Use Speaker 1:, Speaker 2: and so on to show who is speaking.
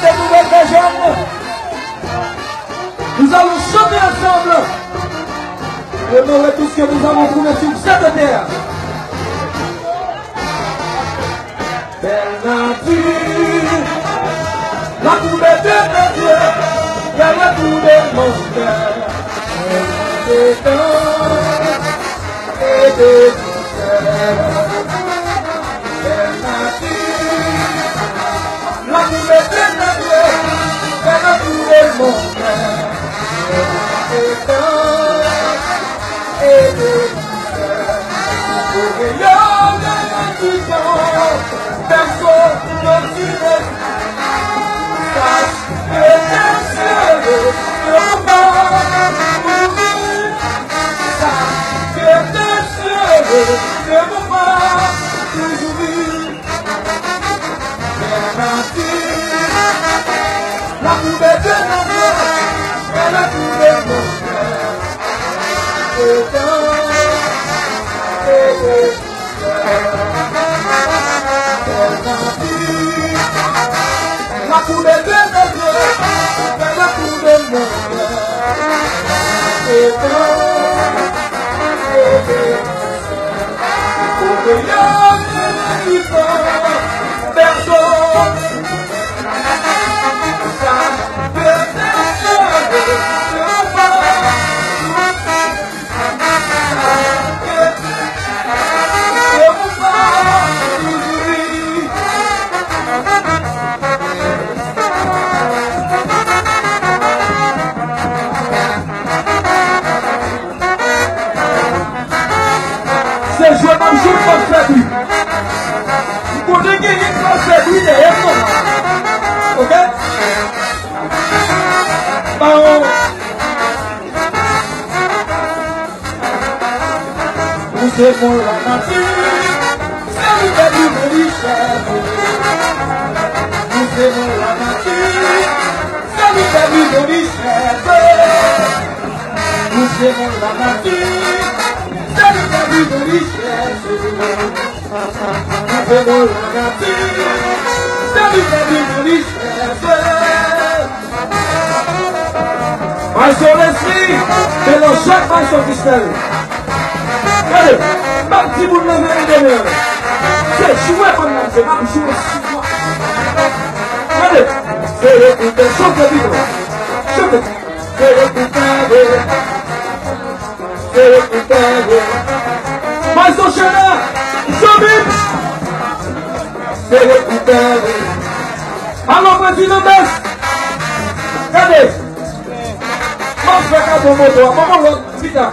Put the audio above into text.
Speaker 1: des nouvelles jeunes. Nous allons chanter ensemble. Honorer tout ce que nous avons trouvé sur cette terre. Belle nature, la couleur de mes yeux, belle la couleur de mon cœur. Des temps et des douceurs. Belle nature, la couleur de mes yeux, belle la couleur de mon cœur. Des temps et des douceurs. Pour que personne ne dirait, sache que tes yeux ne vont pas mourir, sache que tes yeux ne vont pas toujours. Belle nature, la poubelle de ma main, et la poubelle de mon cœur, et dans et la couleur de nos yeux, la couleur de mon cœur, et pour que y'en ait qui font personne, sache que tes yeux ne vont pas, c'est joué comme jour comme prévu. Vous pouvez gagner comme prévu derrière moi. Ok? Baron. Nous aimons la nature, c'est nous qui nous richesse. Nous aimons la nature, c'est nous qui nous richesse. Nous aimons la nature. C'est le début de richesse. Nous aimons la nature. C'est le début de richesse. Maille sur l'esprit, c'est le chaque maille sur Christelle. Regardez, même si vous ne l'avez pas donné, c'est jouer comme ça, c'est pas jouer sur moi. Regardez, c'est l'écouter, chante le vivre. Chante, c'est l'écouter. Mais son chéri, Jobim, c'est le coupeur. Alors, président Bess, regardez, mon frère a bon moto, maman, putain.